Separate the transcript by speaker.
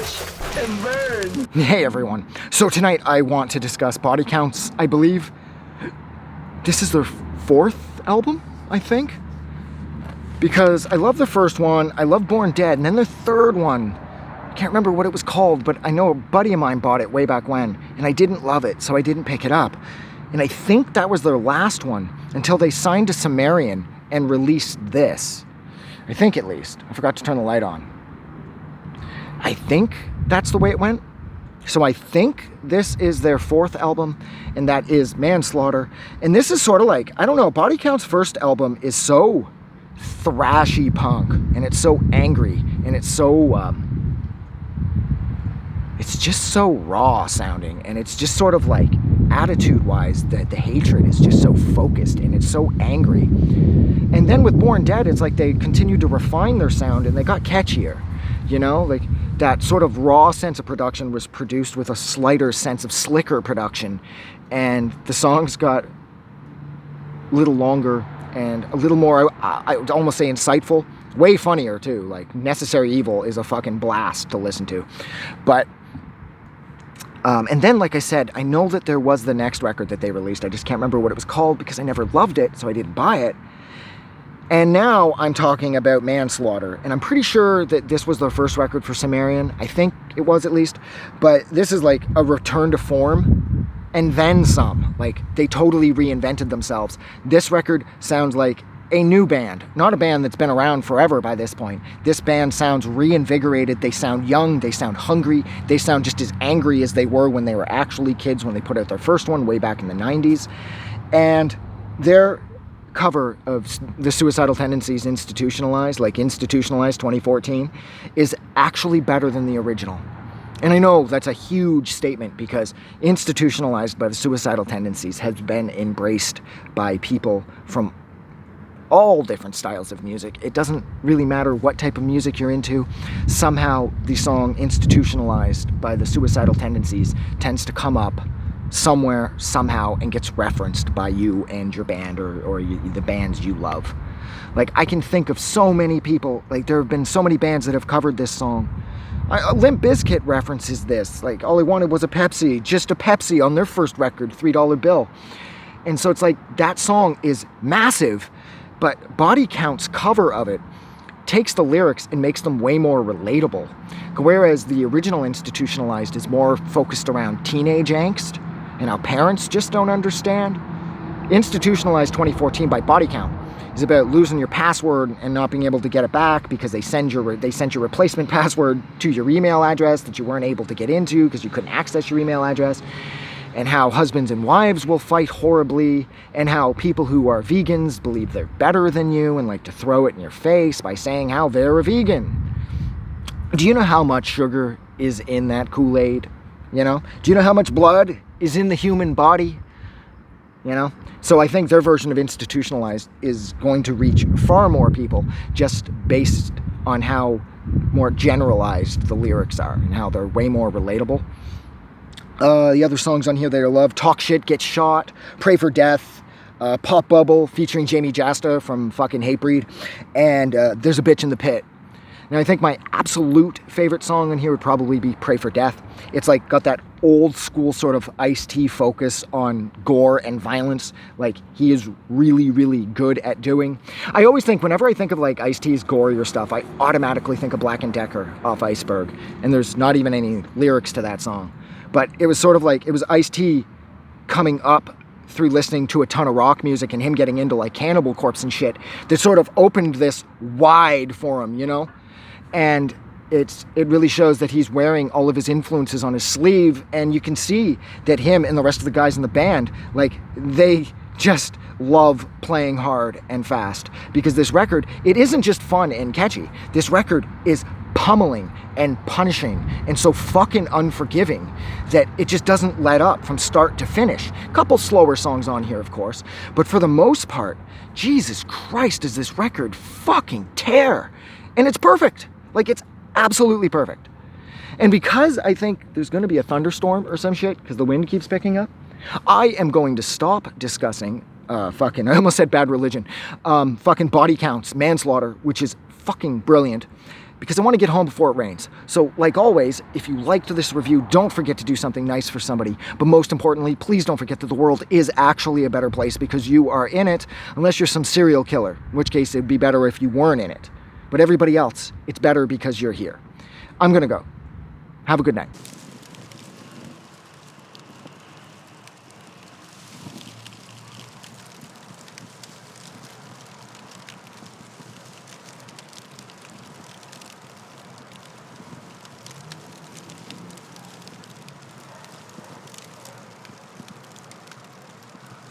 Speaker 1: Watch and burn.
Speaker 2: Hey everyone. So tonight I want to discuss Body Counts. I believe this is their fourth album, I think. Because I love the first one, I love Born Dead, and then the third one, I can't remember what it was called, but I know a buddy of mine bought it way back when, and I didn't love it, so I didn't pick it up. And I think that was their last one until they signed to Sumerian and released this. I think at least. I forgot to turn the light on. I think that's the way it went. So I think this is their fourth album, and that is Manslaughter. And this is sort of like, I don't know, Body Count's first album is so thrashy punk, and it's so angry, and it's so, it's just so raw sounding, and it's just sort of like, attitude-wise, that the hatred is just so focused, and it's so angry. And then with Born Dead, it's like they continued to refine their sound, and they got catchier, you know? Like, that sort of raw sense of production was produced with a slighter sense of slicker production, and the songs got a little longer and a little more, I would almost say insightful, way funnier too. Like Necessary Evil is a fucking blast to listen to. But and then, like I said, I know that there was the next record that they released. I just can't remember what it was called because I never loved it, so I didn't buy it. And now I'm talking about Manslaughter, and I'm pretty sure that this was their first record for Sumerian. I think it was, at least. But this is like a return to form, and then some. Like, they totally reinvented themselves. This record sounds like a new band, not a band that's been around forever by this point. This band sounds reinvigorated. They sound young, they sound hungry, they sound just as angry as they were when they were actually kids, when they put out their first one way back in the 90s. And their cover of the Suicidal Tendencies Institutionalized, like Institutionalized 2014, is actually better than the original. And I know that's a huge statement because Institutionalized by the Suicidal Tendencies has been embraced by people from all different styles of music. It doesn't really matter what type of music you're into. Somehow the song Institutionalized by the Suicidal Tendencies tends to come up somewhere, somehow, and gets referenced by you and your band or the bands you love. Like, I can think of so many people, like there have been so many bands that have covered this song. Limp Bizkit references this, like All I Wanted Was a Pepsi, just a Pepsi on their first record, $3 bill. And so it's like, that song is massive, but Body Count's cover of it takes the lyrics and makes them way more relatable. Whereas the original Institutionalized is more focused around teenage angst and how parents just don't understand. Institutionalized 2014 by Body Count is about losing your password and not being able to get it back because they sent your replacement password to your email address that you weren't able to get into because you couldn't access your email address, and how husbands and wives will fight horribly, and how people who are vegans believe they're better than you and like to throw it in your face by saying how they're a vegan. Do you know how much sugar is in that Kool-Aid? You know? Do you know how much blood is in the human body? You know? So I think their version of Institutionalized is going to reach far more people just based on how more generalized the lyrics are and how they're way more relatable. The other songs on here that I love: Talk Shit, Get Shot, Pray for Death, Pop Bubble featuring Jamie Jasta from fucking Hatebreed, and There's a Bitch in the Pit. Now, I think my absolute favorite song on here would probably be Pray for Death. It's like got that old school sort of Ice-T focus on gore and violence, like he is really, really good at doing. I always think, whenever I think of like Ice-T's gorier stuff, I automatically think of Black & Decker off Iceberg, and there's not even any lyrics to that song. But it was sort of like, it was Ice-T coming up through listening to a ton of rock music and him getting into like Cannibal Corpse and shit that sort of opened this wide for him, you know? And it really shows that he's wearing all of his influences on his sleeve, and you can see that him and the rest of the guys in the band, like, they just love playing hard and fast. Because this record, it isn't just fun and catchy. This record is pummeling and punishing and so fucking unforgiving that it just doesn't let up from start to finish. A couple slower songs on here, of course, but for the most part, Jesus Christ, does this record fucking tear. And it's perfect. Like, it's absolutely perfect. And because I think there's going to be a thunderstorm or some shit, because the wind keeps picking up, I am going to stop discussing I almost said Bad Religion, fucking Body Counts, Manslaughter, which is fucking brilliant. because I want to get home before it rains. So like always, if you liked this review, don't forget to do something nice for somebody. But most importantly, please don't forget that the world is actually a better place because you are in it, unless you're some serial killer, in which case it'd be better if you weren't in it. But everybody else, it's better because you're here. I'm going to go. Have a good night.